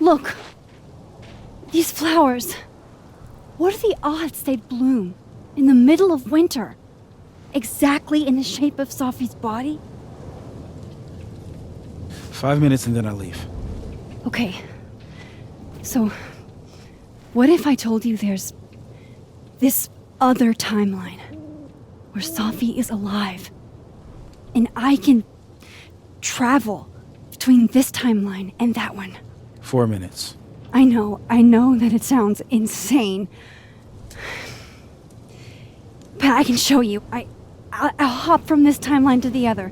Look! These flowers. What are the odds they'd bloom in the middle of winter? Exactly in the shape of Sophie's body? 5 minutes and then I leave. Okay. So, what if I told you there's this other timeline where Sophie is alive and I can travel between this timeline and that one? 4 minutes. I know that it sounds insane. But I can show you. I'll hop from this timeline to the other.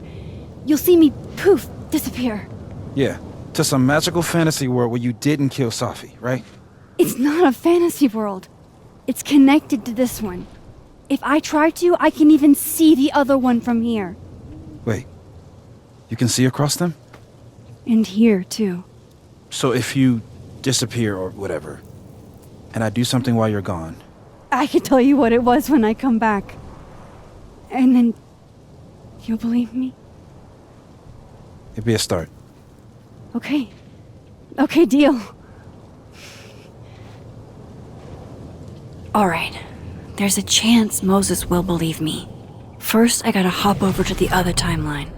You'll see me, poof, disappear. Yeah, to some magical fantasy world where you didn't kill Sophie, right? It's not a fantasy world. It's connected to this one. If I try to, I can even see the other one from here. Wait, you can see across them? And here, too. So if you disappear or whatever, and I do something while you're gone... I can tell you what it was when I come back. And then... you'll believe me? It'd be a start. Okay. Okay, deal. Alright. There's a chance Moses will believe me. First, I gotta hop over to the other timeline.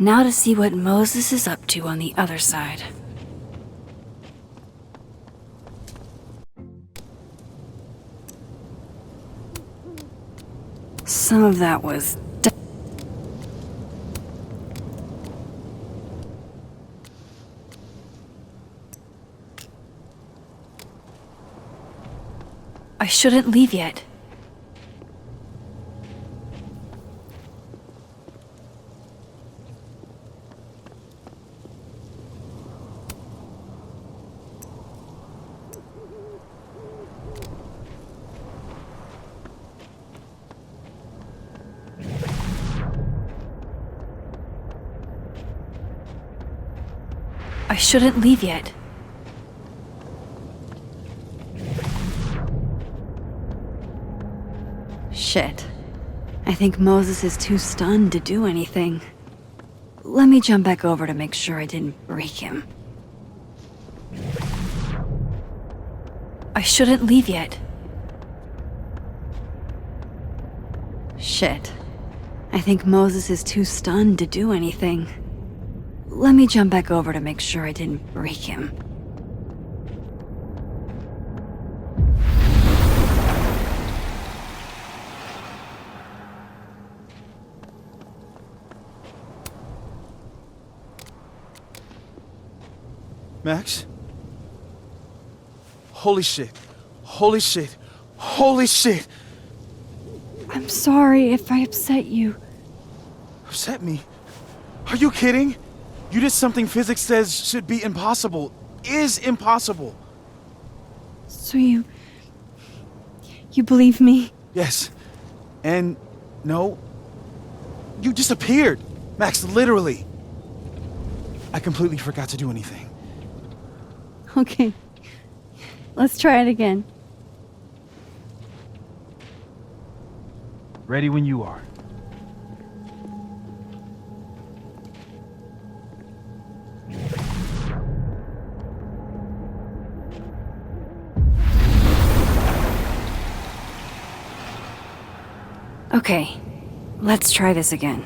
Now to see what Moses is up to on the other side. Some of that was... I shouldn't leave yet. I shouldn't leave yet. Shit. I think Moses is too stunned to do anything. Let me jump back over to make sure I didn't break him. I shouldn't leave yet. Shit. I think Moses is too stunned to do anything. Let me jump back over to make sure I didn't break him. Max? Holy shit. Holy shit. Holy shit! I'm sorry if I upset you. Upset me? Are you kidding? You did something physics says should be impossible. Is impossible. So you believe me? Yes. And no. You disappeared. Max, literally. I completely forgot to do anything. Okay. Let's try it again. Ready when you are. Okay. Let's try this again.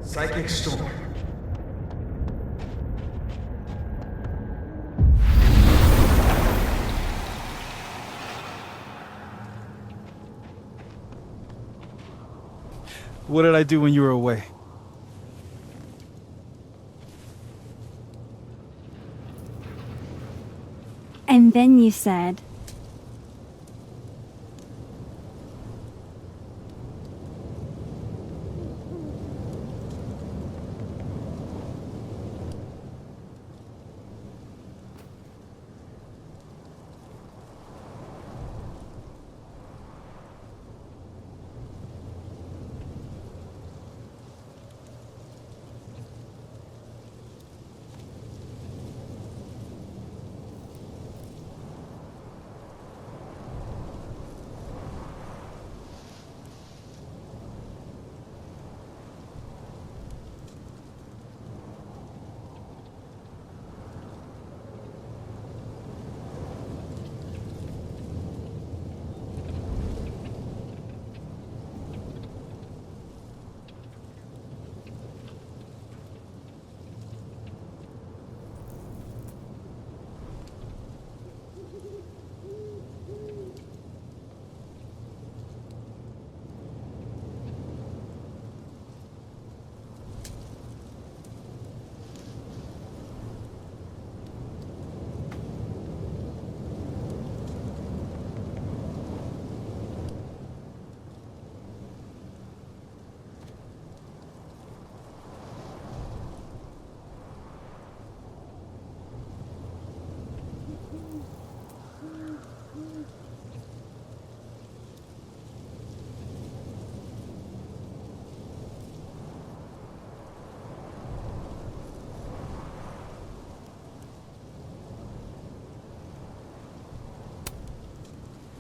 Psychic storm. What did I do when you were away? And then you said...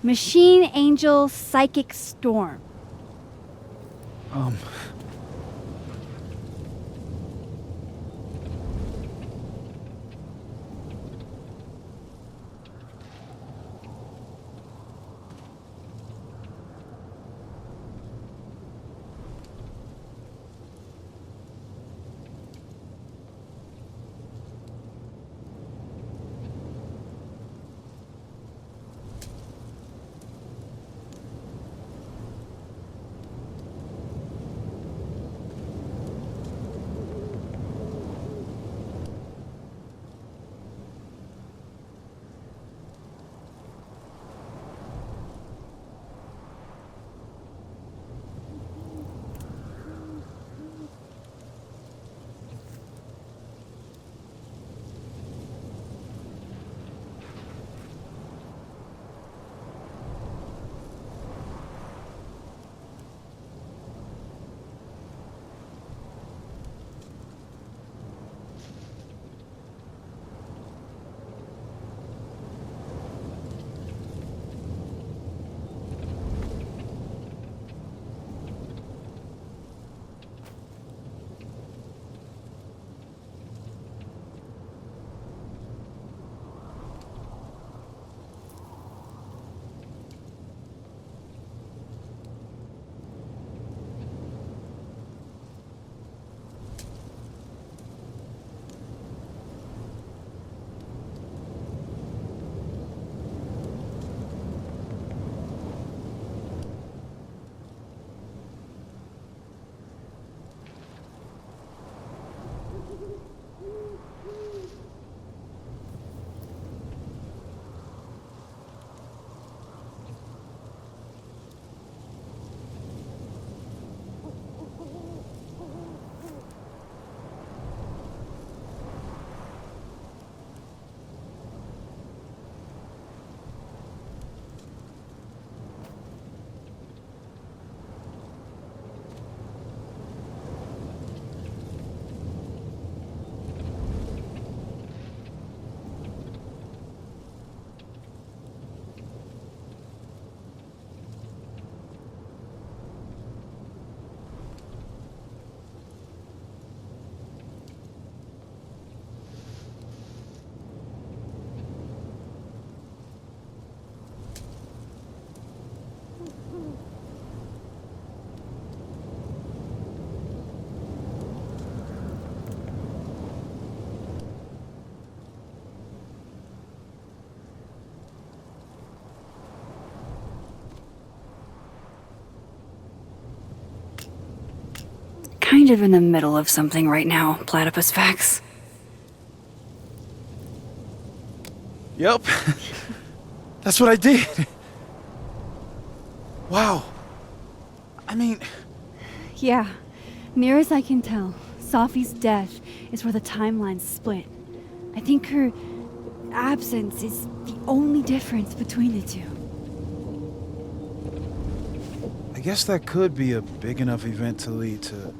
Machine Angel Psychic Storm. Um... Kind of in the middle of something right now, Platypus Fax. Yep. That's what I did. Wow. I mean, Yeah, near as I can tell, Sophie's death is where the timelines split. I think her absence is the only difference between the two. I guess that could be a big enough event to lead to...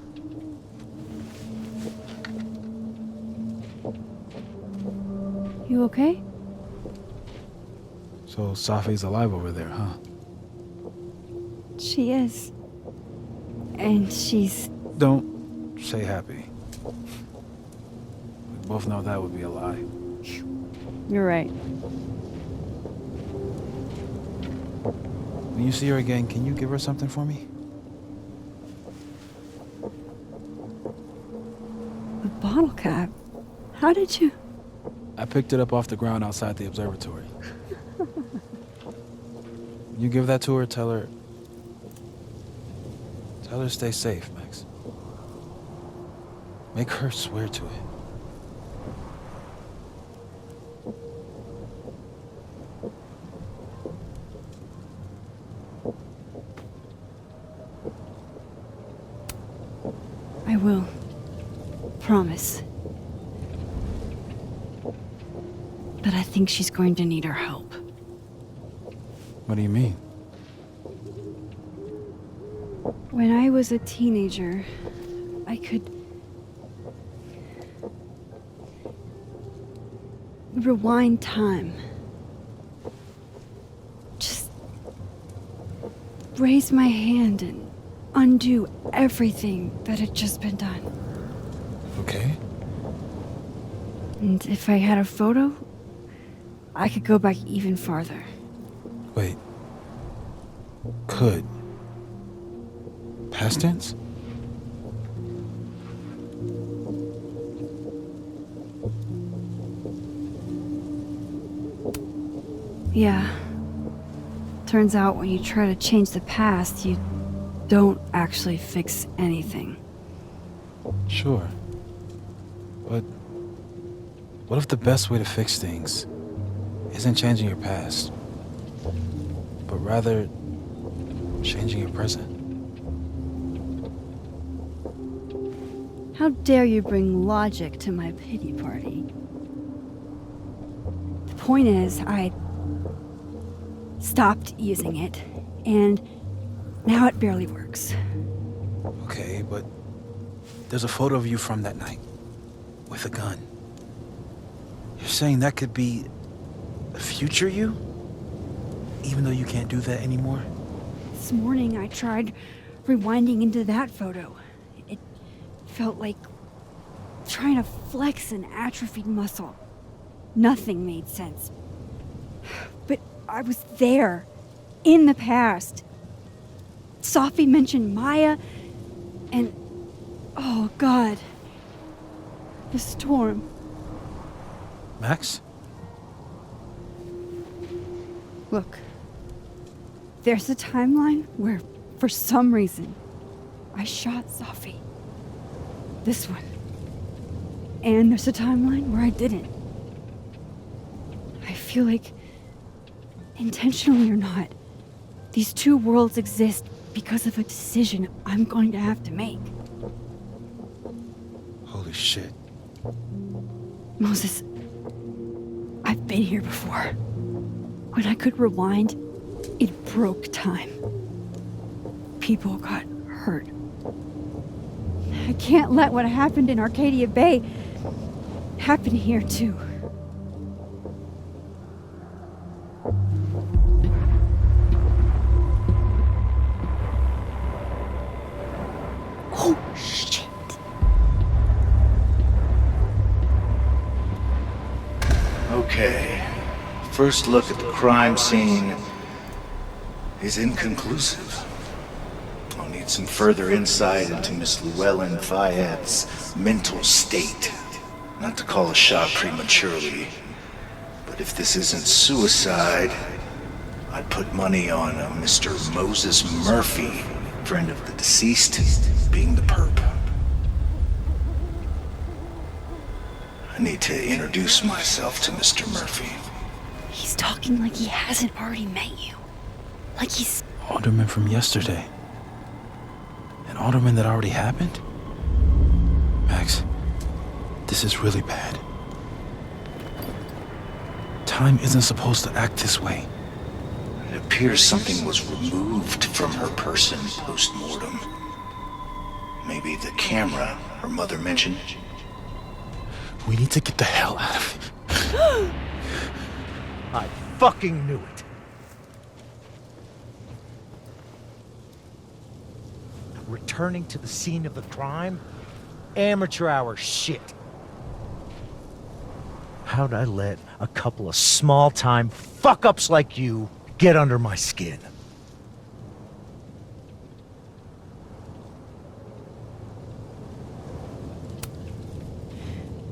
You okay? So Safi's alive over there, huh? She is. And she's... Don't say happy. We both know that would be a lie. You're right. When you see her again, can you give her something for me? A bottle cap? How did you... I picked it up off the ground outside the observatory. You give that to her, tell her stay safe, Max. Make her swear to it. I will. Promise. But I think she's going to need our help. What do you mean? When I was a teenager, I could rewind time. Just raise my hand and undo everything that had just been done. Okay. And if I had a photo, I could go back even farther. Wait. Could. Past tense? Yeah. Turns out when you try to change the past, you don't actually fix anything. Sure. But what if the best way to fix things isn't changing your past, but rather changing your present? How dare you bring logic to my pity party? The point is, I stopped using it, and now it barely works. Okay, but there's a photo of you from that night with a gun. You're saying that could be a future you? Even though you can't do that anymore? This morning I tried rewinding into that photo. It felt like trying to flex an atrophied muscle. Nothing made sense. But I was there, in the past. Sophie mentioned Maya, and oh God, the storm. Max? Look, there's a timeline where, for some reason, I shot Sophie. This one. And there's a timeline where I didn't. I feel like, intentionally or not, these two worlds exist because of a decision I'm going to have to make. Holy shit. Moses, I've been here before. When I could rewind, it broke time. People got hurt. I can't let what happened in Arcadia Bay happen here too. Oh, shit. Okay. First look at the crime scene is inconclusive. I'll need some further insight into Miss Llewellyn Fayette's mental state. Not to call a shot prematurely, but if this isn't suicide, I'd put money on a Mr. Moses Murphy, friend of the deceased, being the perp. I need to introduce myself to Mr. Murphy. He's talking like he hasn't already met you. Like he's... Alderman from yesterday. An alderman that already happened? Max, this is really bad. Time isn't supposed to act this way. It appears something was removed from her person post-mortem. Maybe the camera her mother mentioned. We need to get the hell out of here. I fucking knew it. Returning to the scene of the crime? Amateur hour shit. How'd I let a couple of small-time fuck-ups like you get under my skin?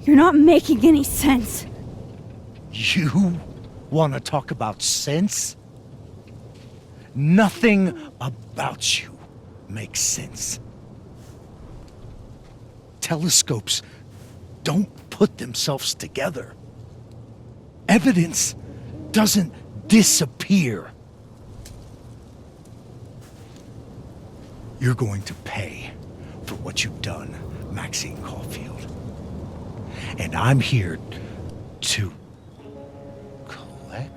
You're not making any sense. You want to talk about sense? Nothing about you makes sense. Telescopes don't put themselves together. Evidence doesn't disappear. You're going to pay for what you've done, Maxine Caulfield. And I'm here to collect.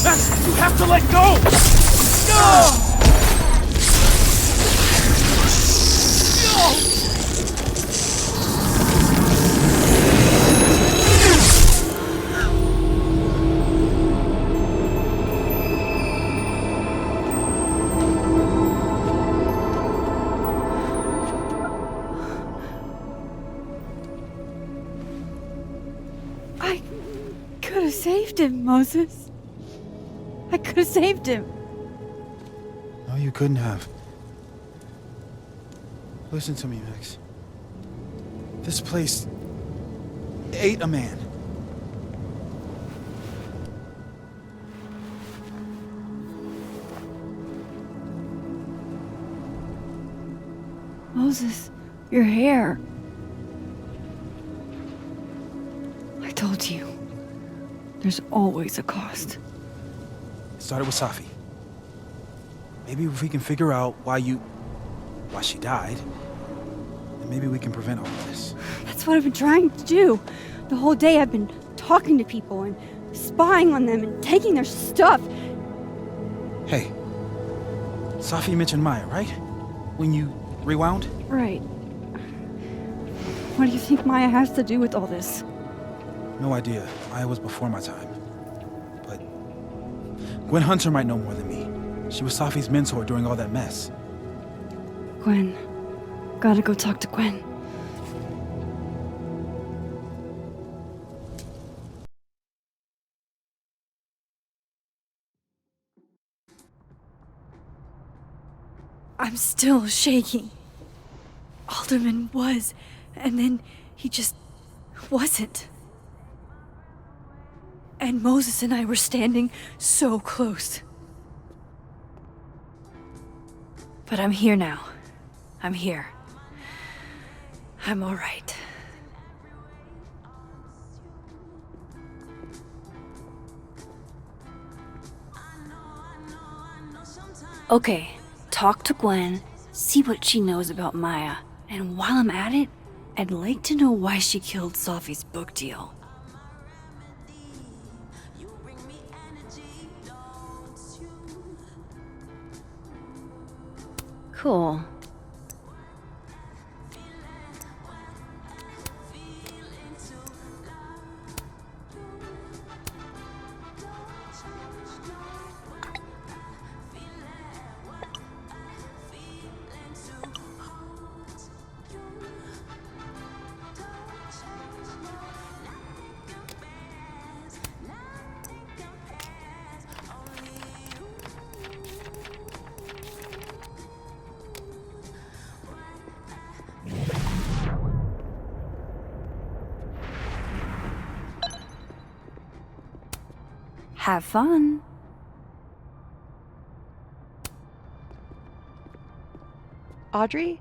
Max, you have to let go! No! I could have saved him, Moses. I could have saved him. No, you couldn't have. Listen to me, Max. This place ate a man. Moses, your hair. I told you. There's always a cost. It started with Safi. Maybe if we can figure out why she died, then maybe we can prevent all of this. That's what I've been trying to do. The whole day I've been talking to people and spying on them and taking their stuff. Hey, Safi mentioned Maya, right? When you rewound? Right. What do you think Maya has to do with all this? No idea. Maya was before my time. But Gwen Hunter might know more than me. She was Safi's mentor during all that mess. Gwen. Gotta go talk to Gwen. I'm still shaking. Alderman was, and then he just wasn't. And Moses and I were standing so close, But I'm here now. I'm here. I'm alright. Okay, talk to Gwen, see what she knows about Maya, and while I'm at it, I'd like to know why she killed Sophie's book deal. Cool. Have fun. Audrey?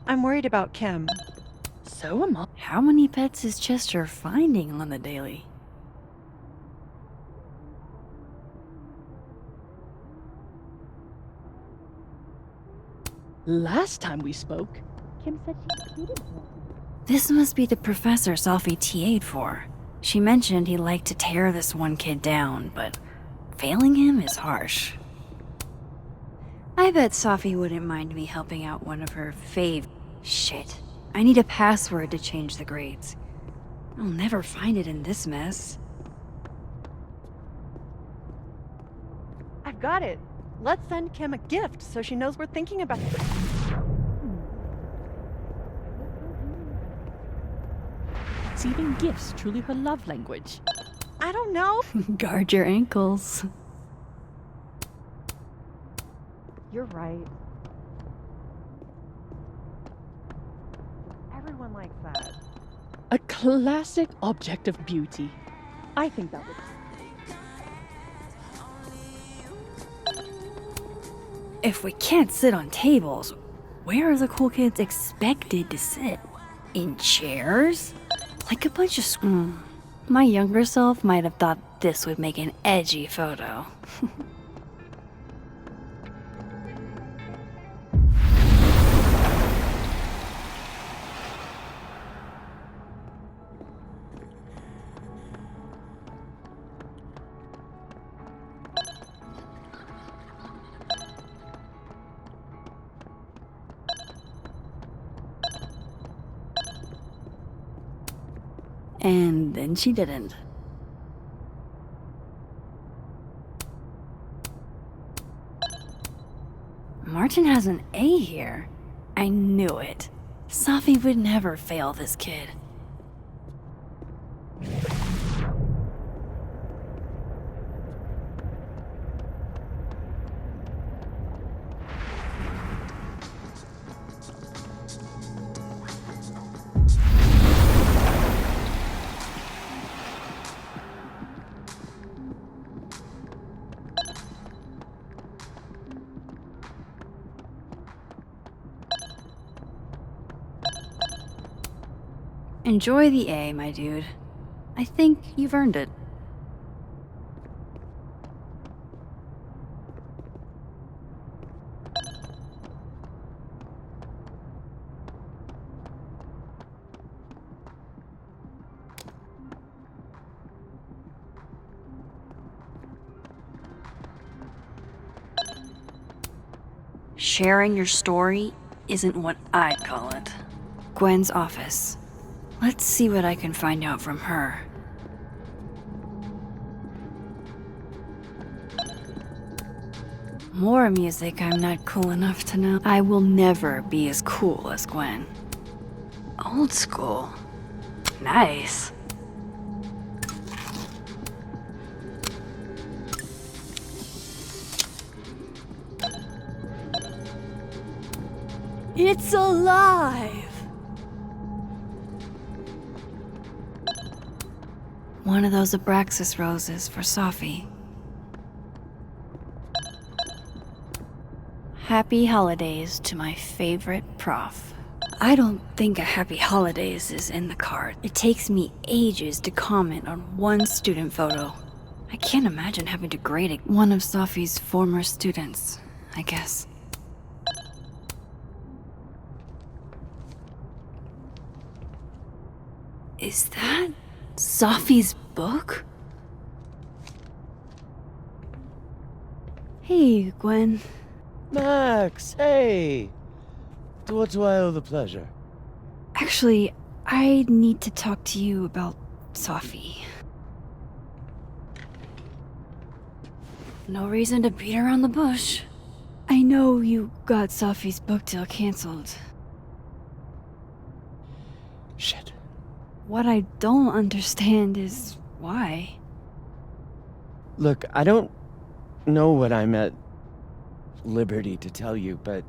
I'm worried about Kim. So am I. How many pets is Chester finding on the daily? Last time we spoke, Kim said she hated him. This must be the professor Sophie TA'd for. She mentioned he liked to tear this one kid down, but failing him is harsh. I bet Sophie wouldn't mind me helping out one of her Shit. I need a password to change the grades. I'll never find it in this mess. I've got it. Let's send Kim a gift so she knows we're thinking about it. Receiving gifts truly her love language. I don't know. Guard your ankles. You're right. Everyone likes that. A classic object of beauty. I think that would. If we can't sit on tables, where are the cool kids expected to sit? In chairs? Like a bunch of My younger self might have thought this would make an edgy photo. And then she didn't. Martin has an A here. I knew it. Sophie would never fail this kid. Enjoy the A, my dude. I think you've earned it. Sharing your story isn't what I'd call it. Gwen's office. Let's see what I can find out from her. More music I'm not cool enough to know. I will never be as cool as Gwen. Old school. Nice. It's alive! One of those Abraxas roses for Sophie. Happy holidays to my favorite prof. I don't think a happy holidays is in the card. It takes me ages to comment on one student photo. I can't imagine having to grade one of Safi's former students, I guess. Is that Safi's book? Hey, Gwen. Max, hey! To what do I owe the pleasure? Actually, I need to talk to you about Safi. No reason to beat around the bush. I know you got Safi's book deal canceled. Shit. What I don't understand is why. Look, I don't know what I'm at liberty to tell you, but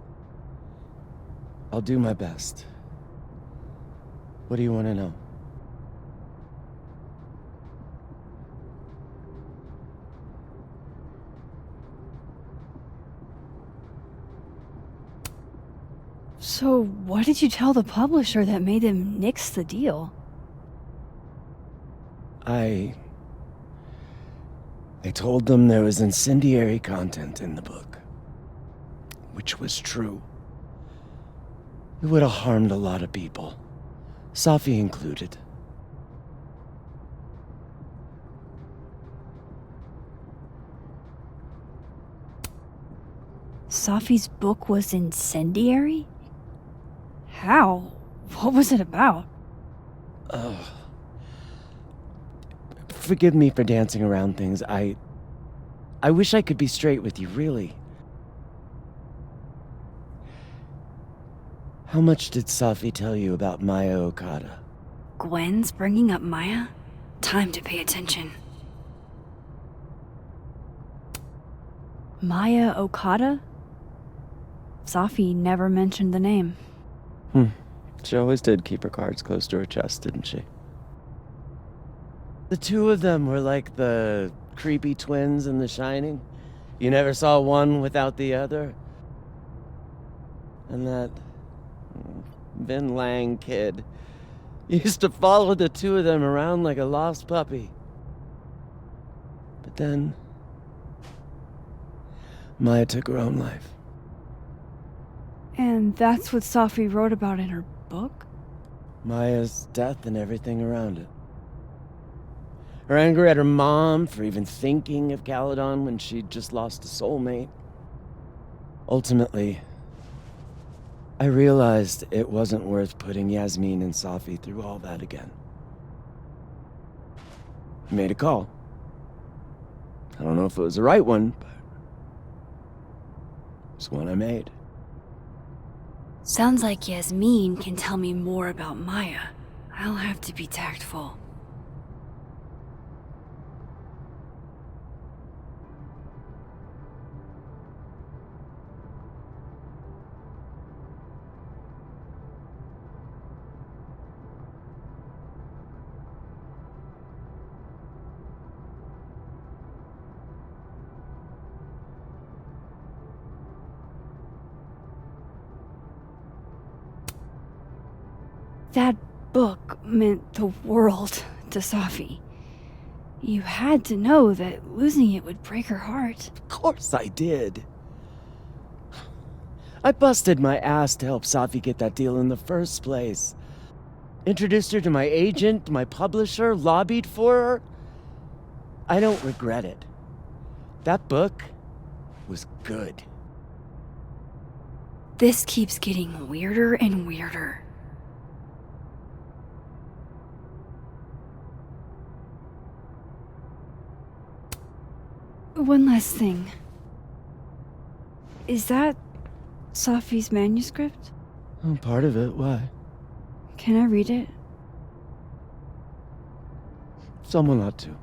I'll do my best. What do you want to know? So, what did you tell the publisher that made them nix the deal? I told them there was incendiary content in the book, which was true. It would have harmed a lot of people, Safi included. Safi's book was incendiary? How? What was it about? Forgive me for dancing around things. I wish I could be straight with you, really. How much did Safi tell you about Maya Okada? Gwen's bringing up Maya? Time to pay attention. Maya Okada? Safi never mentioned the name. She always did keep her cards close to her chest, didn't she? The two of them were like the creepy twins in The Shining. You never saw one without the other. And that Vin Lang kid used to follow the two of them around like a lost puppy. But then Maya took her own life. And that's what Safi wrote about in her book? Maya's death and everything around it. Her anger at her mom for even thinking of Caledon when she'd just lost a soulmate. Ultimately, I realized it wasn't worth putting Yasmin and Safi through all that again. I made a call. I don't know if it was the right one, but it's one I made. Sounds like Yasmin can tell me more about Maya. I'll have to be tactful. That book meant the world to Safi. You had to know that losing it would break her heart. Of course I did. I busted my ass to help Safi get that deal in the first place. Introduced her to my agent, my publisher, lobbied for her. I don't regret it. That book was good. This keeps getting weirder and weirder. One last thing. Is that Safi's manuscript? Oh, part of it, why? Can I read it? Someone ought to.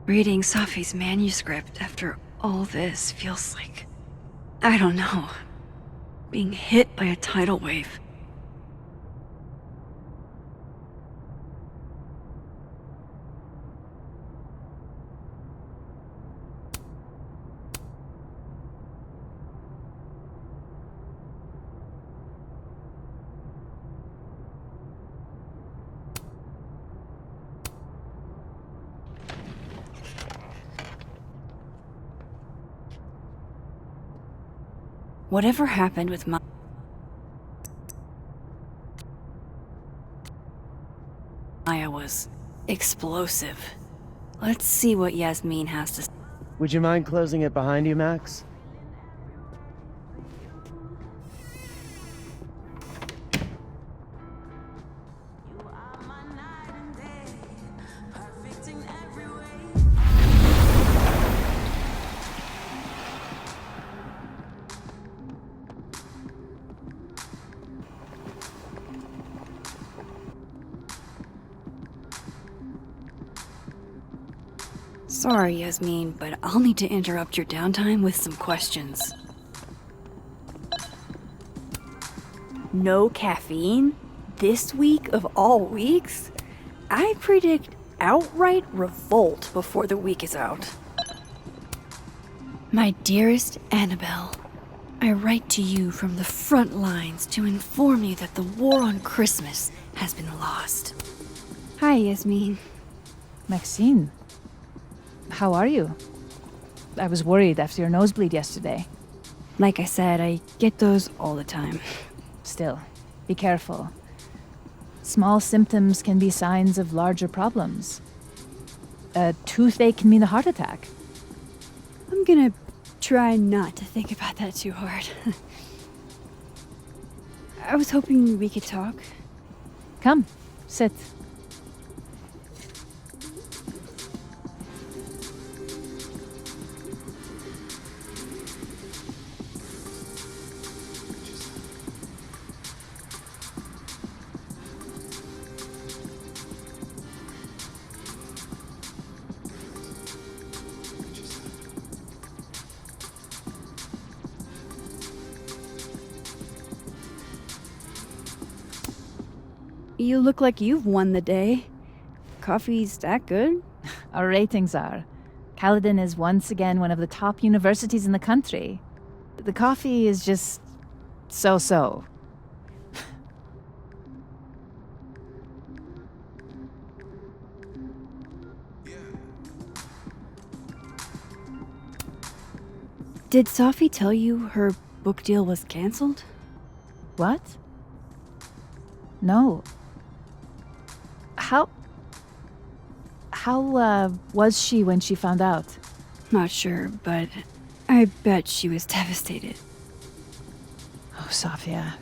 Reading Safi's manuscript after all this feels like, I don't know, being hit by a tidal wave. Whatever happened with Maya was explosive. Let's see what Yasmin has to say. Would you mind closing it behind you, Max? Sorry, Yasmin, but I'll need to interrupt your downtime with some questions. No caffeine? This week of all weeks? I predict outright revolt before the week is out. My dearest Annabelle, I write to you from the front lines to inform you that the war on Christmas has been lost. Hi, Yasmin. Maxine, how are you? I was worried after your nosebleed yesterday. Like I said, I get those all the time. Still, be careful. Small symptoms can be signs of larger problems. A toothache can mean a heart attack. I'm gonna try not to think about that too hard. I was hoping we could talk. Come, sit. You look like you've won the day. Coffee's that good? Our ratings are. Caledon is once again one of the top universities in the country. The coffee is just so-so. Did Safi tell you her book deal was canceled? What? No. How was she when she found out? Not sure, but I bet she was devastated. Oh, Safia.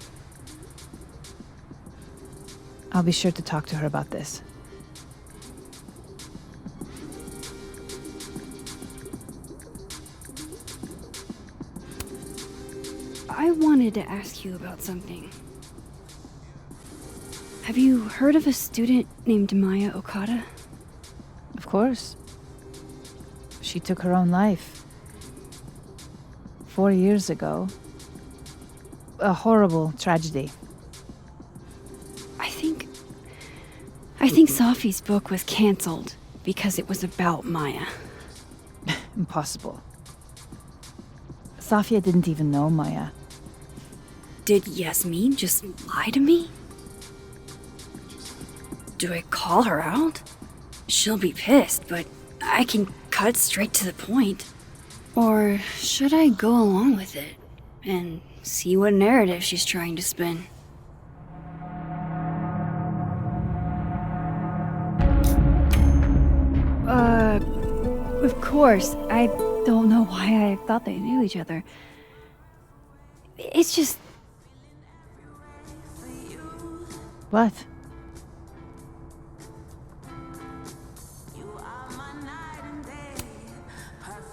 I'll be sure to talk to her about this. I wanted to ask you about something. Have you heard of a student named Maya Okada? Of course. She took her own life. 4 years ago. A horrible tragedy. I think Safi's book was canceled because it was about Maya. Impossible. Safia didn't even know Maya. Did Yasmin just lie to me? Do I call her out? She'll be pissed, but I can cut straight to the point. Or should I go along with it and see what narrative she's trying to spin? Of course. I don't know why I thought they knew each other. It's just... What?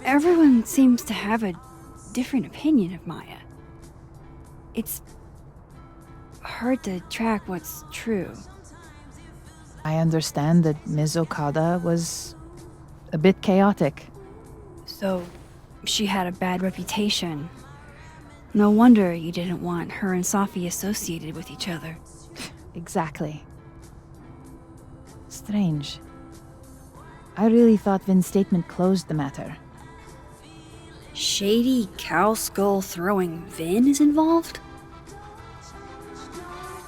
Everyone seems to have a different opinion of Maya. It's hard to track what's true. I understand that Ms. Okada was a bit chaotic. So, she had a bad reputation. No wonder you didn't want her and Safi associated with each other. Exactly. Strange. I really thought Vin's statement closed the matter. Shady cow skull throwing Vin is involved?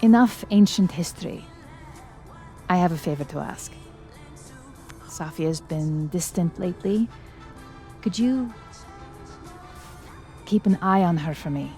Enough ancient history. I have a favor to ask. Safia's been distant lately. Could you keep an eye on her for me?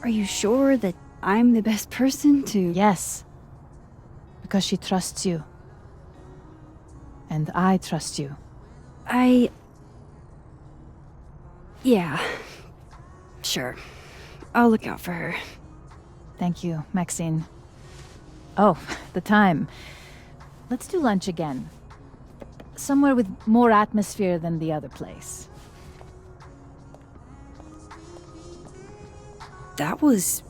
Are you sure that I'm the best person to... Yes. Because she trusts you. And I trust you. Yeah. Sure. I'll look out for her. Thank you, Maxine. Oh, the time. Let's do lunch again. Somewhere with more atmosphere than the other place. That was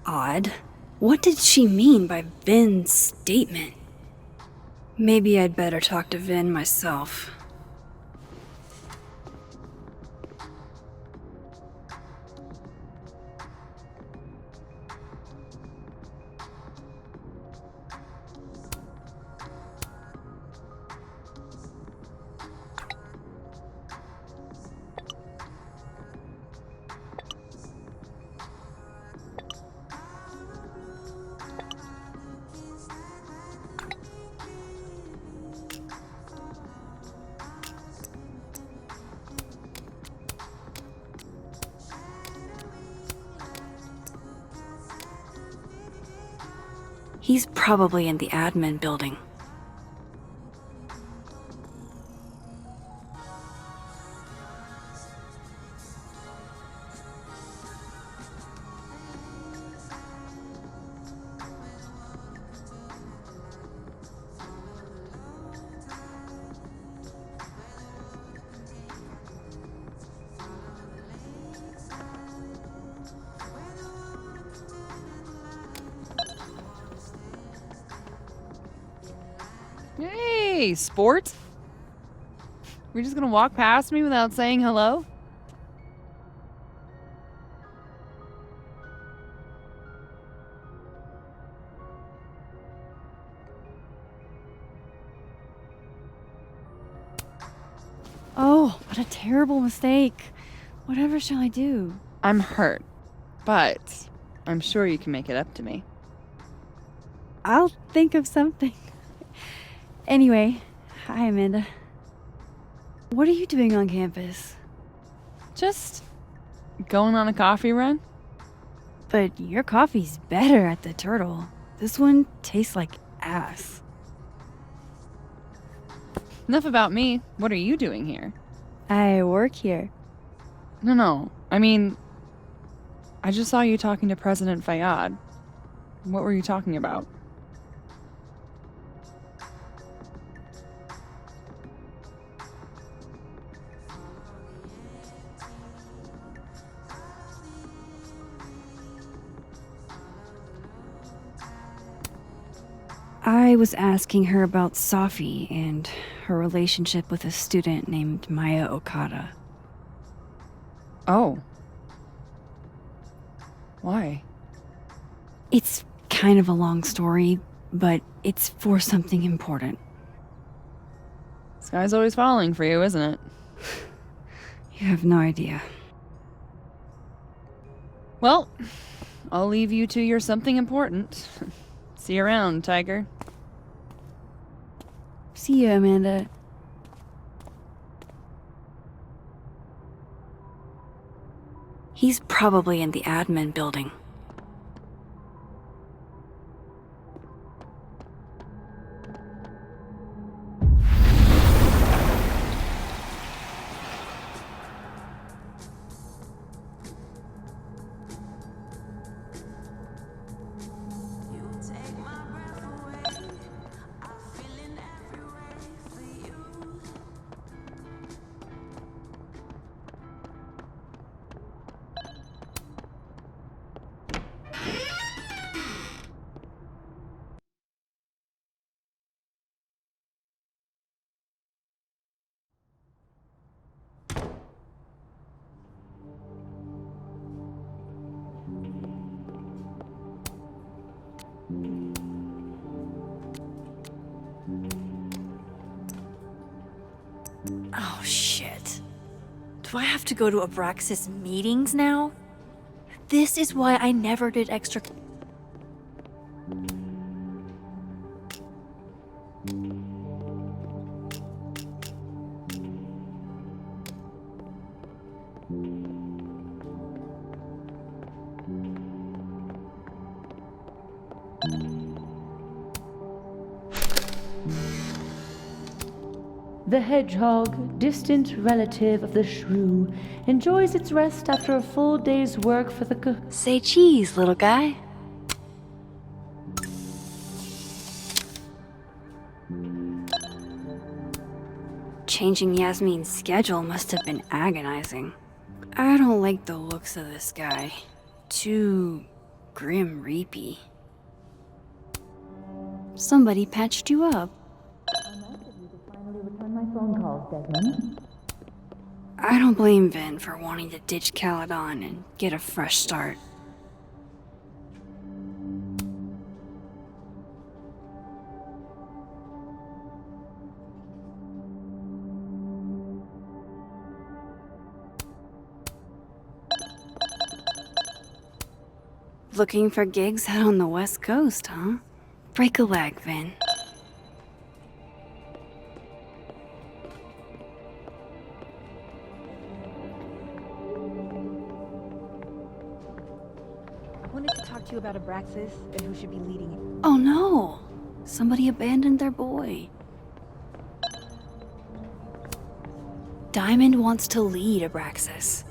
odd. What did she mean by Vin's statement? Maybe I'd better talk to Vin myself. He's probably in the admin building. Hey, sport? You're just gonna walk past me without saying hello? Oh, what a terrible mistake. Whatever shall I do? I'm hurt, but I'm sure you can make it up to me. I'll think of something. Anyway, hi Amanda. What are you doing on campus? Just going on a coffee run? But your coffee's better at the Turtle. This one tastes like ass. Enough about me. What are you doing here? I work here. No. I mean, I just saw you talking to President Fayyad. What were you talking about? I was asking her about Safi and her relationship with a student named Maya Okada. Oh, Why? It's kind of a long story, but it's for something important. Sky's always falling for you, isn't it? You have no idea. Well, I'll leave you to your something important. See you around, Tiger. See you, Amanda. He's probably in the admin building. Oh, shit. Do I have to go to Abraxas meetings now? This is why I never did extra... The hedgehog, distant relative of the shrew, enjoys its rest after a full day's work for the Say cheese, little guy. Changing Yasmin's schedule must have been agonizing. I don't like the looks of this guy. Too grim reapy. Somebody patched you up. my phone calls, Desmond. I don't blame Vin for wanting to ditch Caledon and get a fresh start. Looking for gigs out on the West Coast, huh? Break a leg, Vin. I wanted to talk to you about Abraxas and who should be leading it. Oh no! Somebody abandoned their boy. Diamond wants to lead Abraxas.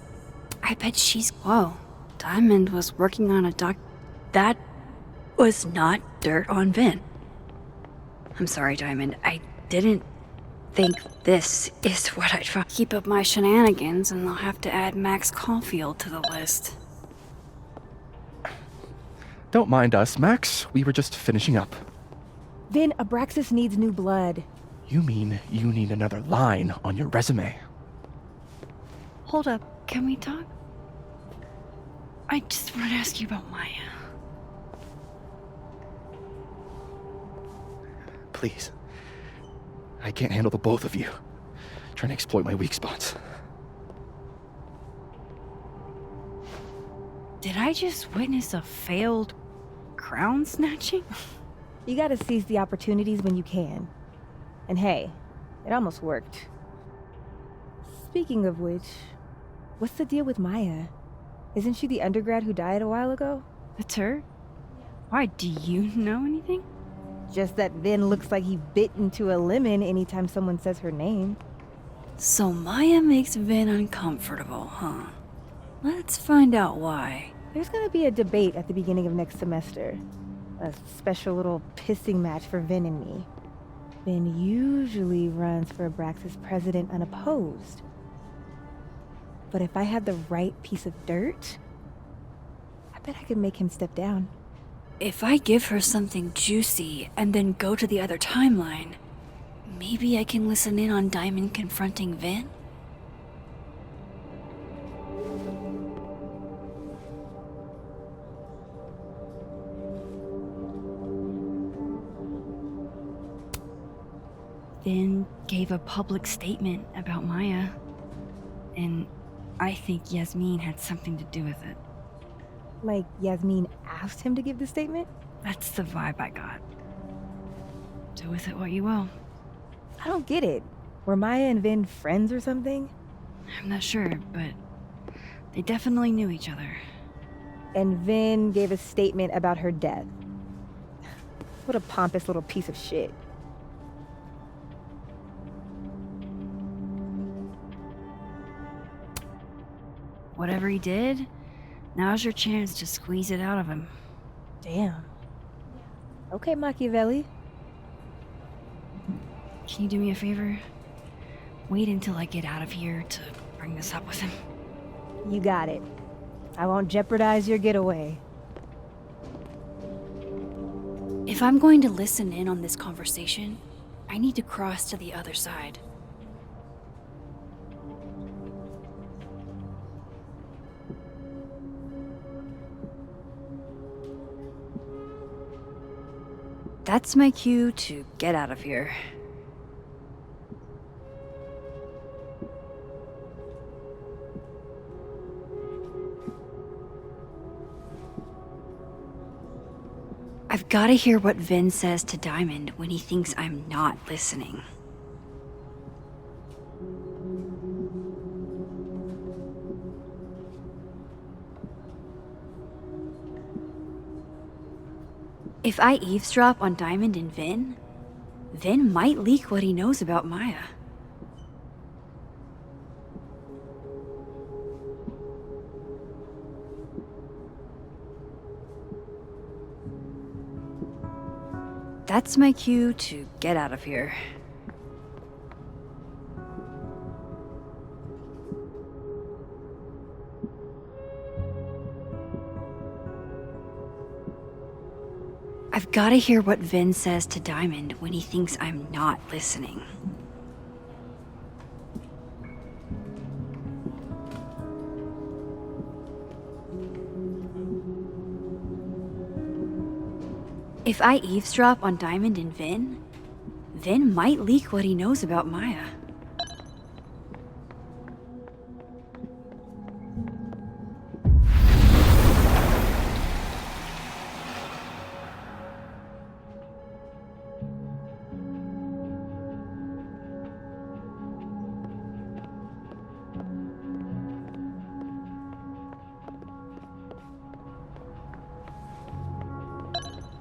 I bet she's... Whoa. Diamond was working on a doc... That was not dirt on Vin. I'm sorry, Diamond. I didn't think this is what I'd try. Keep up my shenanigans and I'll have to add Max Caulfield to the list. Don't mind us, Max. We were just finishing up. Vin, Abraxas needs new blood. You mean you need another line on your resume? Hold up. Can we talk? I just want to ask you about Maya. Please. I can't handle the both of you. Trying to exploit my weak spots. Did I just witness a failed crown snatching? You gotta seize the opportunities when you can. And hey, it almost worked. Speaking of which, what's the deal with Maya? Isn't she the undergrad who died a while ago? That's her? Why, do you know anything? Just that Vin looks like he bit into a lemon anytime someone says her name. So Maya makes Vin uncomfortable, huh? Let's find out why. There's gonna be a debate at the beginning of next semester. A special little pissing match for Vin and me. Vin usually runs for Abraxas president unopposed. But if I had the right piece of dirt, I bet I could make him step down. If I give her something juicy and then go to the other timeline, maybe I can listen in on Diamond confronting Vin? Vin gave a public statement about Maya. And I think Yasmin had something to do with it. Like, Yasmin asked him to give the statement? That's the vibe I got. Do with it what you will. I don't get it. Were Maya and Vin friends or something? I'm not sure, but they definitely knew each other. And Vin gave a statement about her death. What a pompous little piece of shit. Whatever he did, now's your chance to squeeze it out of him. Damn. Okay, Machiavelli. Can you do me a favor? Wait until I get out of here to bring this up with him. You got it. I won't jeopardize your getaway. If I'm going to listen in on this conversation, I need to cross to the other side. That's my cue to get out of here. I've got to hear what Vin says to Diamond when he thinks I'm not listening. If I eavesdrop on Diamond and Vin, Vin might leak what he knows about Maya. That's my cue to get out of here. I've got to hear what Vin says to Diamond when he thinks I'm not listening. If I eavesdrop on Diamond and Vin, Vin might leak what he knows about Maya.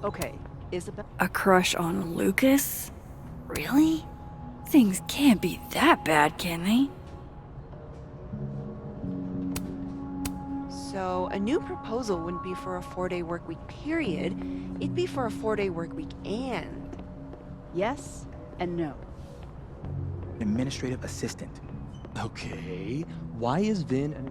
Okay, Isabel. A crush on Lucas? Really? Things can't be that bad, can they? So, a new proposal wouldn't be for a 4-day work week period, it'd be for a 4-day work week and. Yes and no. Administrative assistant. Okay, why is Vin an...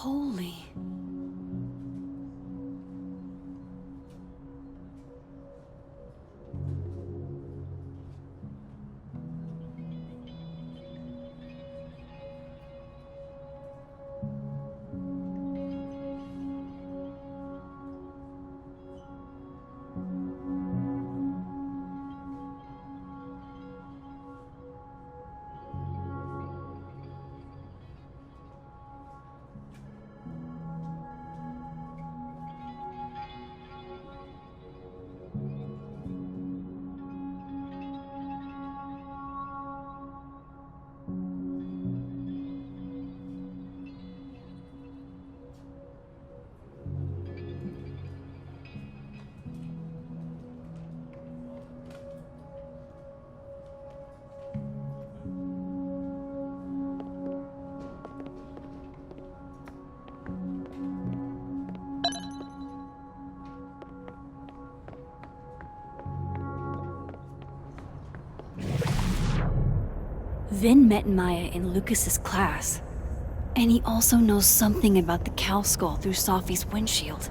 Holy. Vin met Maya in Lucas's class. And he also knows something about the cow skull through Sophie's windshield,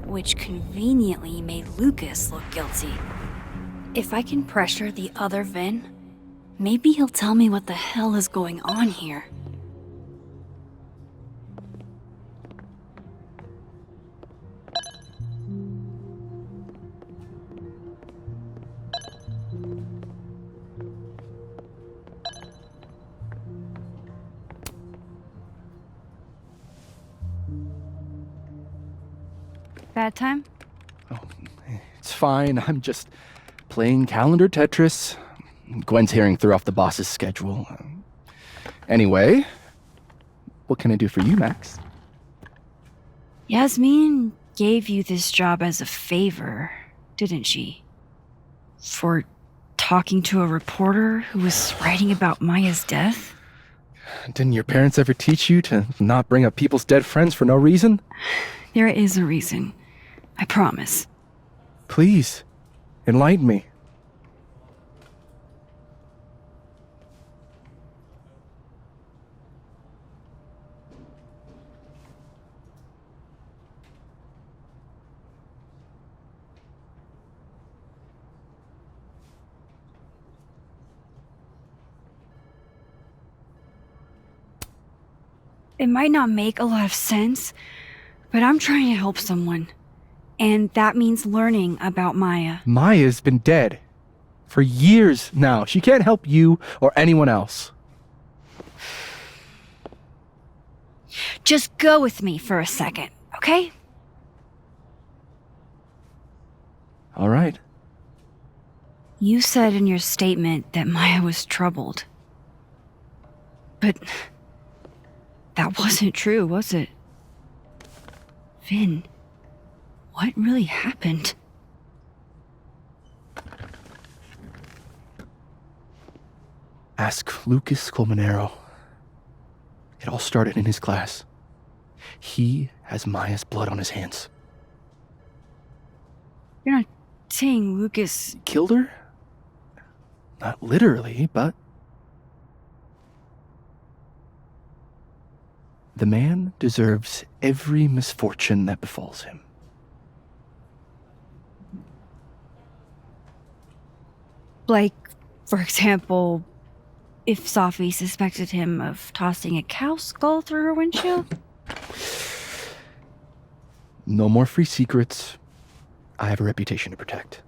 which conveniently made Lucas look guilty. If I can pressure the other Vin, maybe he'll tell me what the hell is going on here. Bad time? Oh, it's fine. I'm just playing calendar Tetris. Gwen's hearing threw off the boss's schedule. Anyway, what can I do for you, Max? Yasmin gave you this job as a favor, didn't she? For talking to a reporter who was writing about Maya's death? Didn't your parents ever teach you to not bring up people's dead friends for no reason? There is a reason. I promise. Please, enlighten me. It might not make a lot of sense, but I'm trying to help someone. And that means learning about Maya. Maya's been dead for years now. She can't help you or anyone else. Just go with me for a second, okay? All right. You said in your statement that Maya was troubled. But that wasn't true, was it? Vin, what really happened? Ask Lucas Colmenero. It all started in his class. He has Maya's blood on his hands. You're not saying Lucas Killed her? Not literally, but... The man deserves every misfortune that befalls him. Like, for example, if Sophie suspected him of tossing a cow skull through her windshield? No more free secrets. I have a reputation to protect.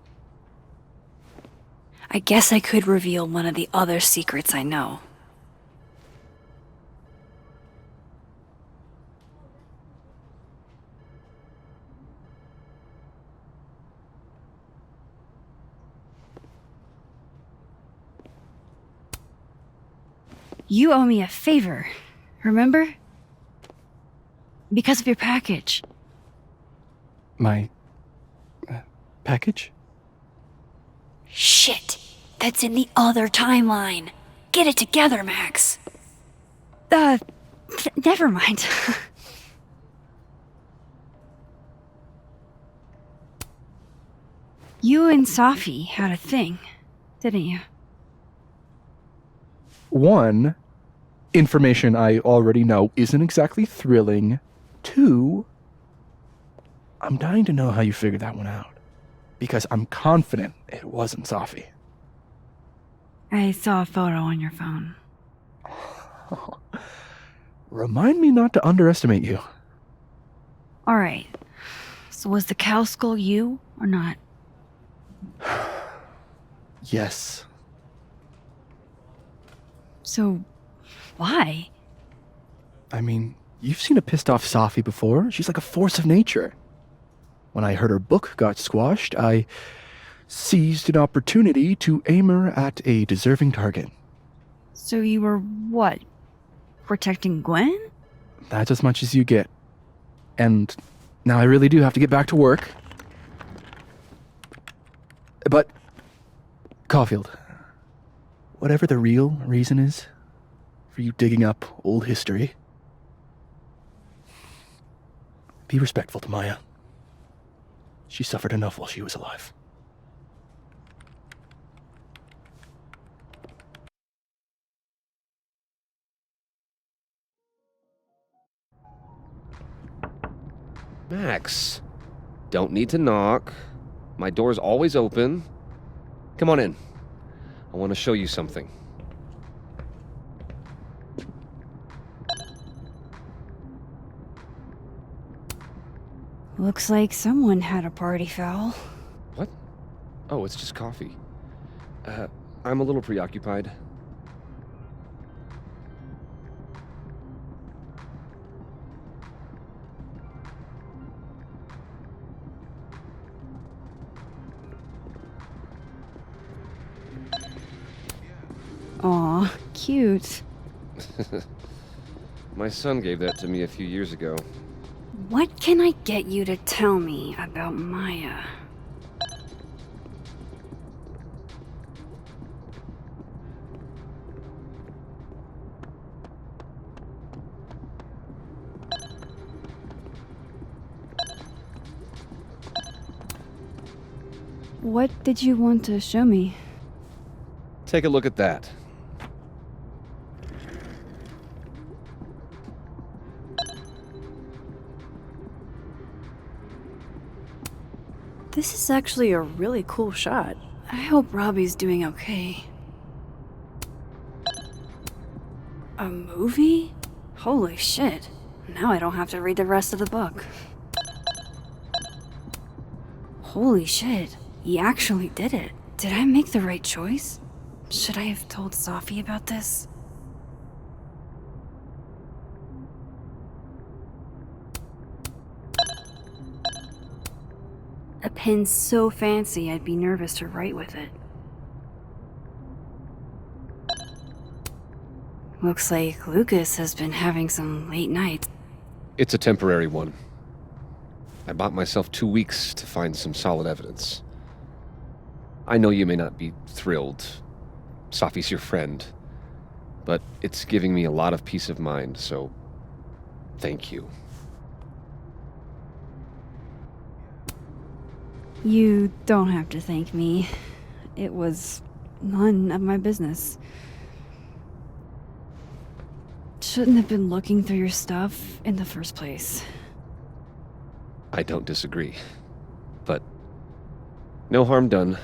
I guess I could reveal one of the other secrets I know. You owe me a favor, remember? Because of your package. My... package? Shit! That's in the other timeline! Get it together, Max! Never mind. You and Sophie had a thing, didn't you? One, information I already know isn't exactly thrilling. Two, I'm dying to know how you figured that one out. Because I'm confident it wasn't Sophie. I saw a photo on your phone. Remind me not to underestimate you. Alright. So was the cow skull you, or not? Yes. So, why? I mean, you've seen a pissed off Sophie before. She's like a force of nature. When I heard her book got squashed, I seized an opportunity to aim her at a deserving target. So you were, what, protecting Gwen? That's as much as you get. And now I really do have to get back to work. But, Caulfield, whatever the real reason is for you digging up old history, be respectful to Maya. She suffered enough while she was alive. Max, don't need to knock. My door's always open. Come on in. I want to show you something. Looks like someone had a party foul. What? Oh, it's just coffee. I'm a little preoccupied. Aw, cute. My son gave that to me a few years ago. What can I get you to tell me about Maya? What did you want to show me? Take a look at that. This is actually a really cool shot. I hope Robbie's doing okay. A movie? Holy shit. Now I don't have to read the rest of the book. Holy shit. He actually did it. Did I make the right choice? Should I have told Safi about this? A pen so fancy I'd be nervous to write with it. Looks like Lucas has been having some late nights. It's a temporary one. I bought myself 2 weeks to find some solid evidence. I know you may not be thrilled. Safi's your friend. But it's giving me a lot of peace of mind, so thank you. You don't have to thank me. It was none of my business. Shouldn't have been looking through your stuff in the first place. I don't disagree. But no harm done.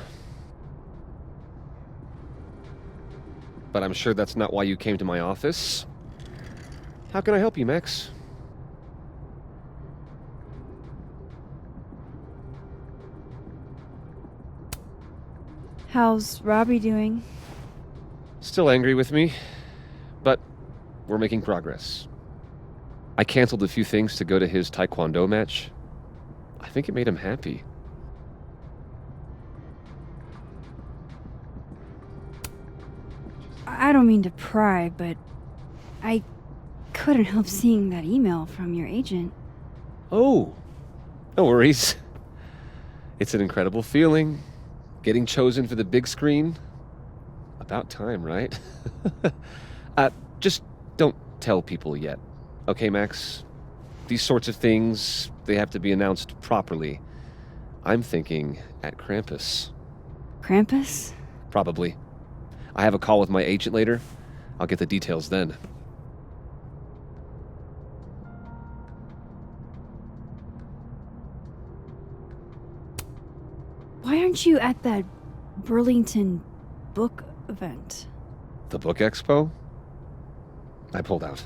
But I'm sure that's not why you came to my office. How can I help you, Max? How's Robbie doing? Still angry with me, but we're making progress. I canceled a few things to go to his taekwondo match. I think it made him happy. I don't mean to pry, but I couldn't help seeing that email from your agent. Oh, no worries. It's an incredible feeling. Getting chosen for the big screen. About time, right? Just don't tell people yet. Okay, Max? These sorts of things, they have to be announced properly. I'm thinking at Krampus. Krampus? Probably. I have a call with my agent later. I'll get the details then. Why aren't you at that Burlington book event? The book expo? I pulled out.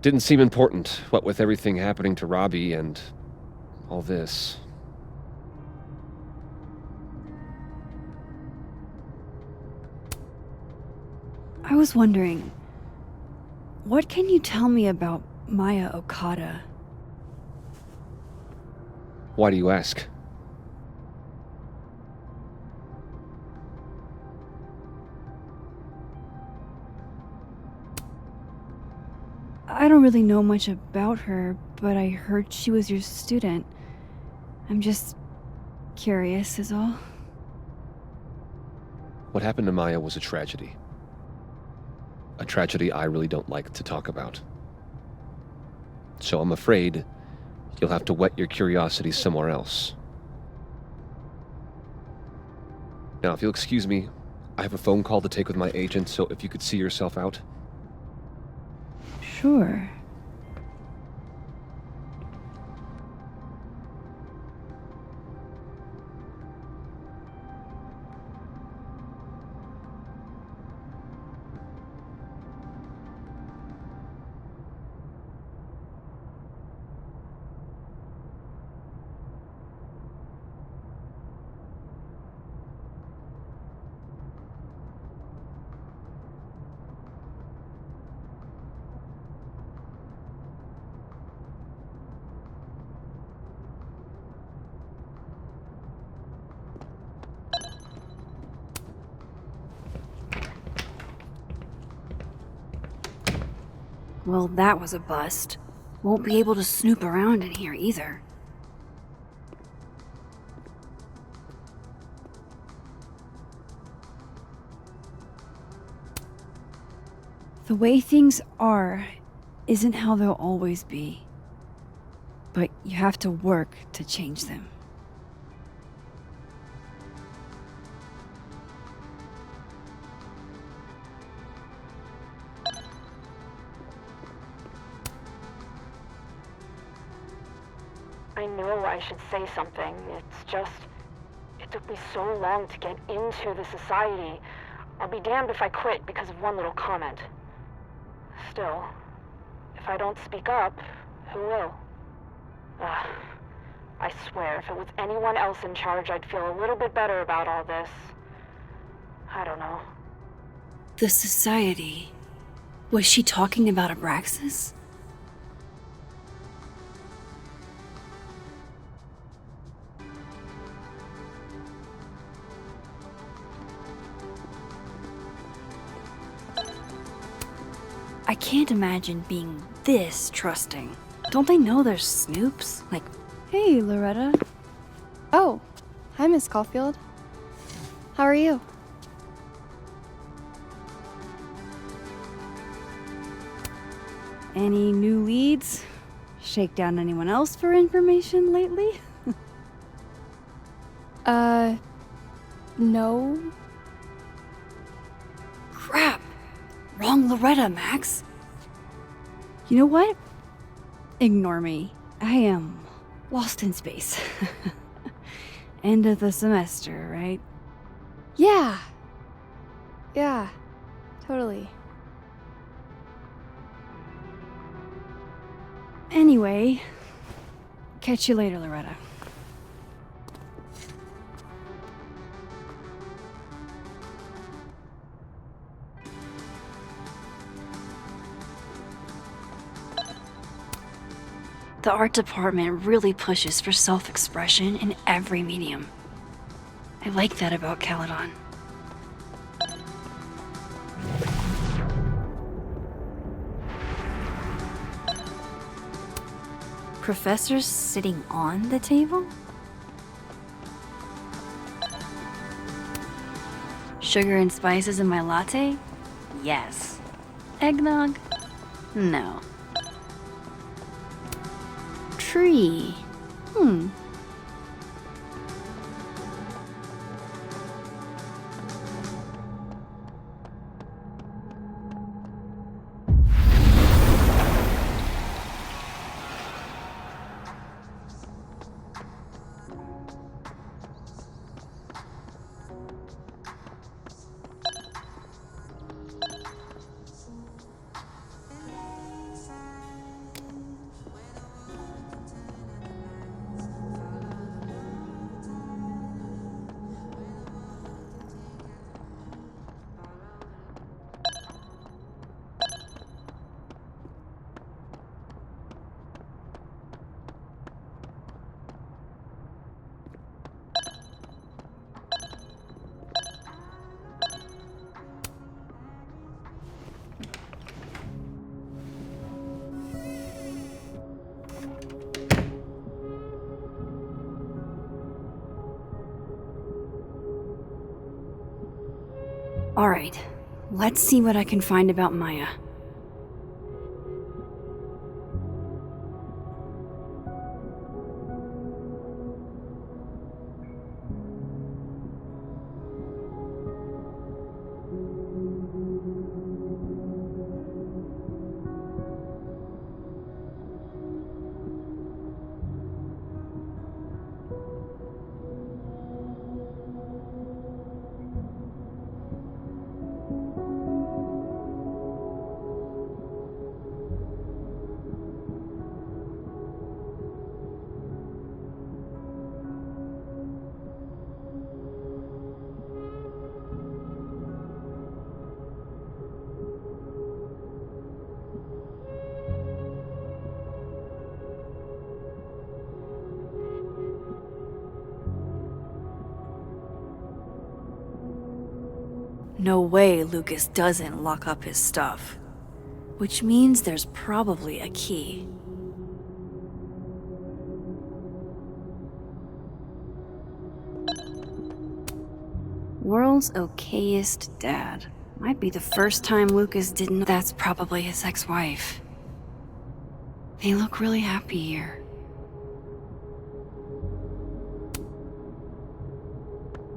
Didn't seem important, what with everything happening to Robbie and all this. I was wondering, what can you tell me about Maya Okada? Why do you ask? I don't really know much about her, but I heard she was your student. I'm just curious is all. What happened to Maya was a tragedy. A tragedy I really don't like to talk about. So I'm afraid you'll have to whet your curiosity somewhere else. Now, if you'll excuse me, I have a phone call to take with my agent, so if you could see yourself out. Sure. Well, that was a bust. Won't be able to snoop around in here either. The way things are isn't how they'll always be. But you have to work to change them. I know I should say something. It's just, it took me so long to get into the society. I'll be damned if I quit because of one little comment. Still, if I don't speak up, who will? I swear, if it was anyone else in charge, I'd feel a little bit better about all this. I don't know. The society. Was she talking about Abraxas? I can't imagine being this trusting. Don't they know there's snoops? Like, Hey, Loretta. Oh, hi, Miss Caulfield. How are you? any new leads? Shake down anyone else for information lately? No. Crap! Wrong Loretta, Max. You know what? Ignore me. I am lost in space. End of the semester, right? Yeah. Yeah, totally. Anyway, catch you later, Loretta. The art department really pushes for self-expression in every medium. I like that about Caledon. Professors sitting on the table? Sugar and spices in my latte? Yes. Eggnog? No. Tree? All right, let's see what I can find about Maya. No way Lucas doesn't lock up his stuff. which means there's probably a key. World's okayest dad. Might be the first time Lucas didn't. That's probably his ex-wife. They look really happy here.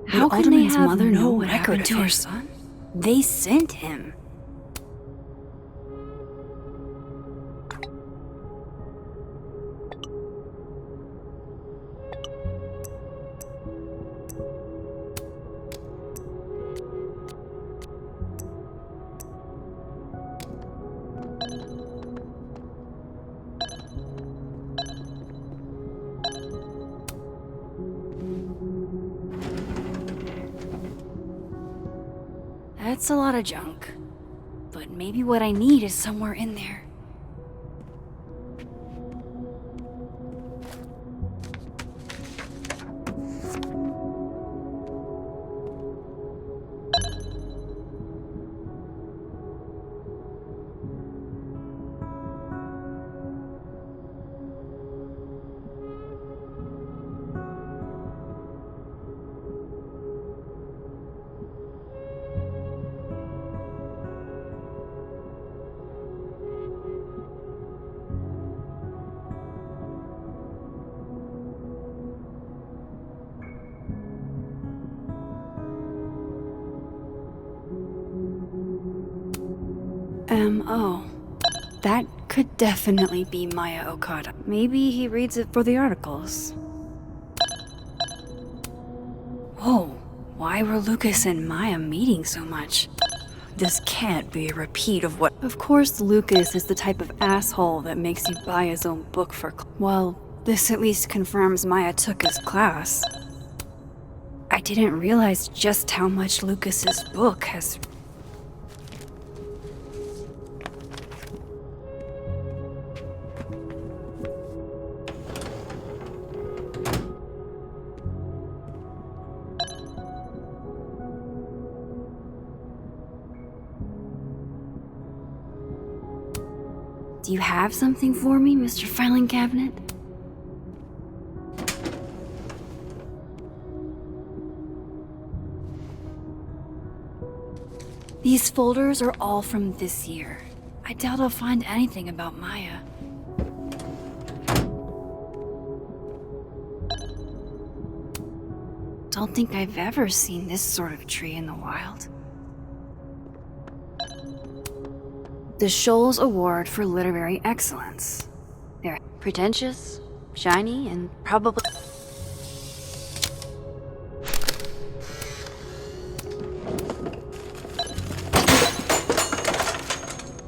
How can they have no record to her son? They sent him. That's a lot of junk. But maybe what I need is somewhere in there. Oh. That could definitely be Maya Okada. Maybe he reads it for the articles. Whoa, why were Lucas and Maya meeting so much? This can't be a repeat of what— Of course Lucas is the type of asshole that makes you buy his own book for— Well, this at least confirms Maya took his class. I didn't realize just how much Lucas's book has— Do you have something for me, Mr. Filing Cabinet? These folders are all from this year. I doubt I'll find anything about Maya. Don't think I've ever seen this sort of tree in the wild. The Shoals Award for Literary Excellence. They're pretentious, shiny, and probably—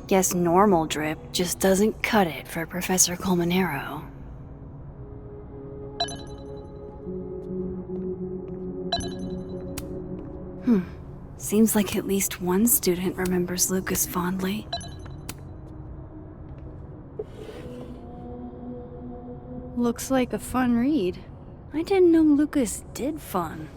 Guess normal drip just doesn't cut it for Professor Colmenero. Seems like at least one student remembers Lucas fondly. Looks like a fun read. I didn't know Lucas did fun.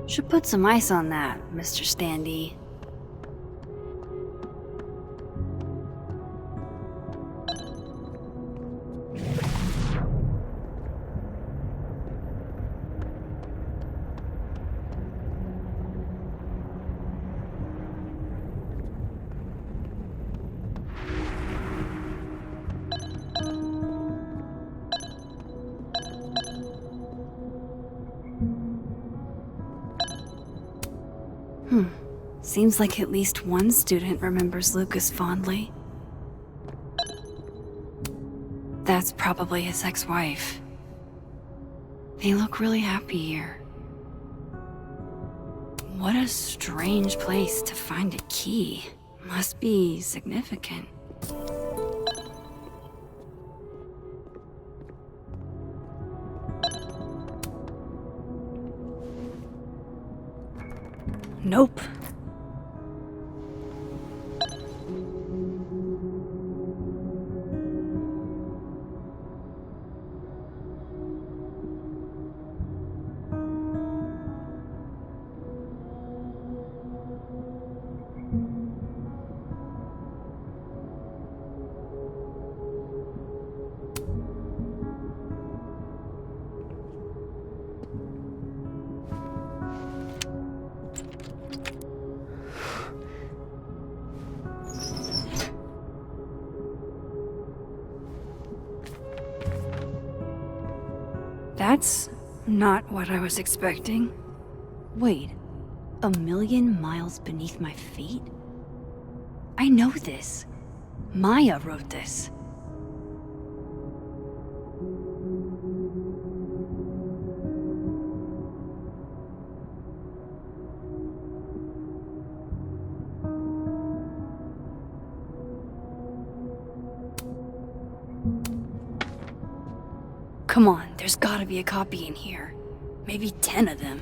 Should put some ice on that, Mr. Standy. Seems like at least one student remembers Lucas fondly. That's probably his ex-wife. They look really happy here. What a strange place to find a key. Must be significant. Nope. That's not what I was expecting. Wait, 1,000,000 miles beneath my feet? I know this. Maya wrote this. Come on, there's gotta be a copy in here. Maybe 10 of them.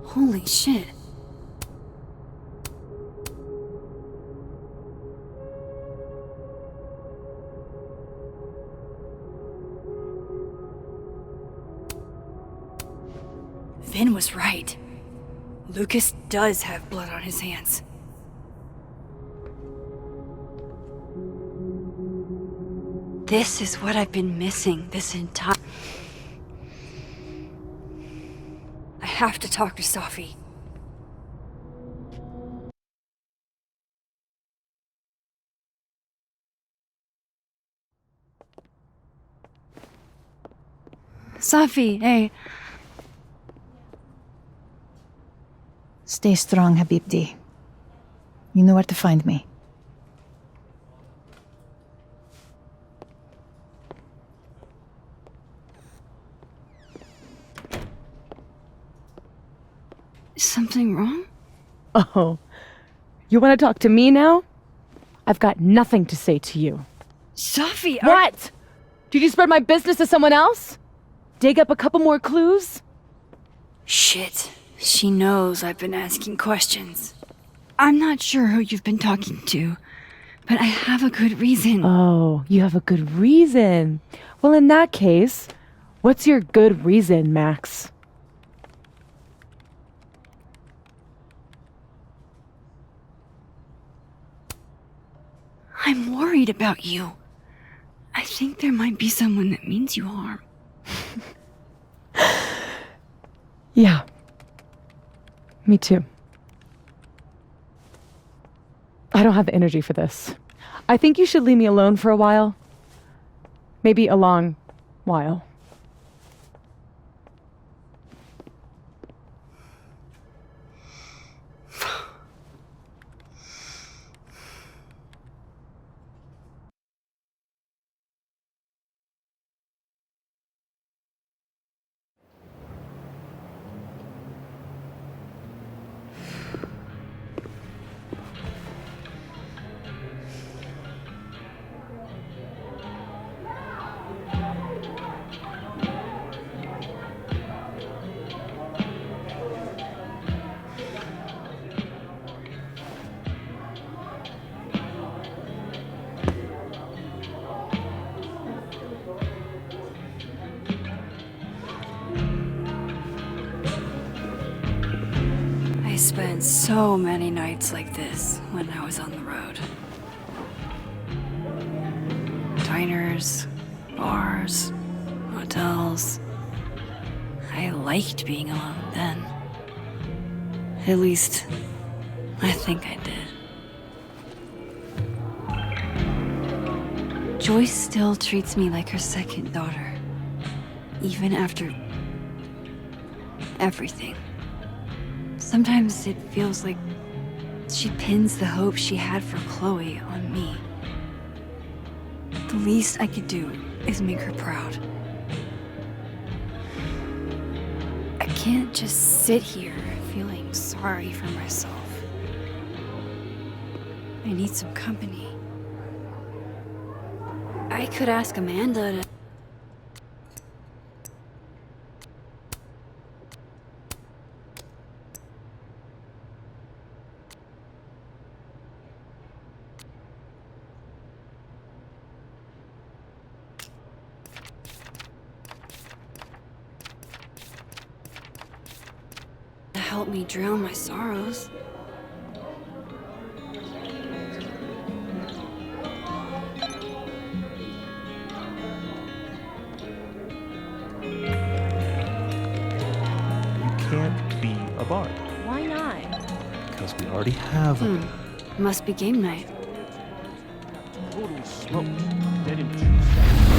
Holy shit. Vin was right. Lucas does have blood on his hands. This is what I've been missing this entire... I have to talk to Safi. Safi, hey. Stay strong, Habibti. You know where to find me. Is something wrong? Oh, you want to talk to me now? I've got nothing to say to you. Safi, What? Did you spread my business to someone else? Dig up a couple more clues? Shit. She knows I've been asking questions. I'm not sure who you've been talking to, but I have a good reason. Oh, you have a good reason. Well, in that case, what's your good reason, Max? I'm worried about you. I think there might be someone that means you harm. Yeah. Me too. I don't have the energy for this. I think you should leave me alone for a while. Maybe a long while. so many nights like this when I was on the road. Diners, bars, hotels. I liked being alone then. At least, I think I did. Joyce still treats me like her second daughter, even after everything. Sometimes it feels like she pins the hope she had for Chloe on me. The least I could do is make her proud. I can't just sit here feeling sorry for myself. I need some company. I could ask Amanda to... help me drown my sorrows. Can't be a bard. Why not? Because we already have a Must be game night. total smoke. Dead in 2 seconds.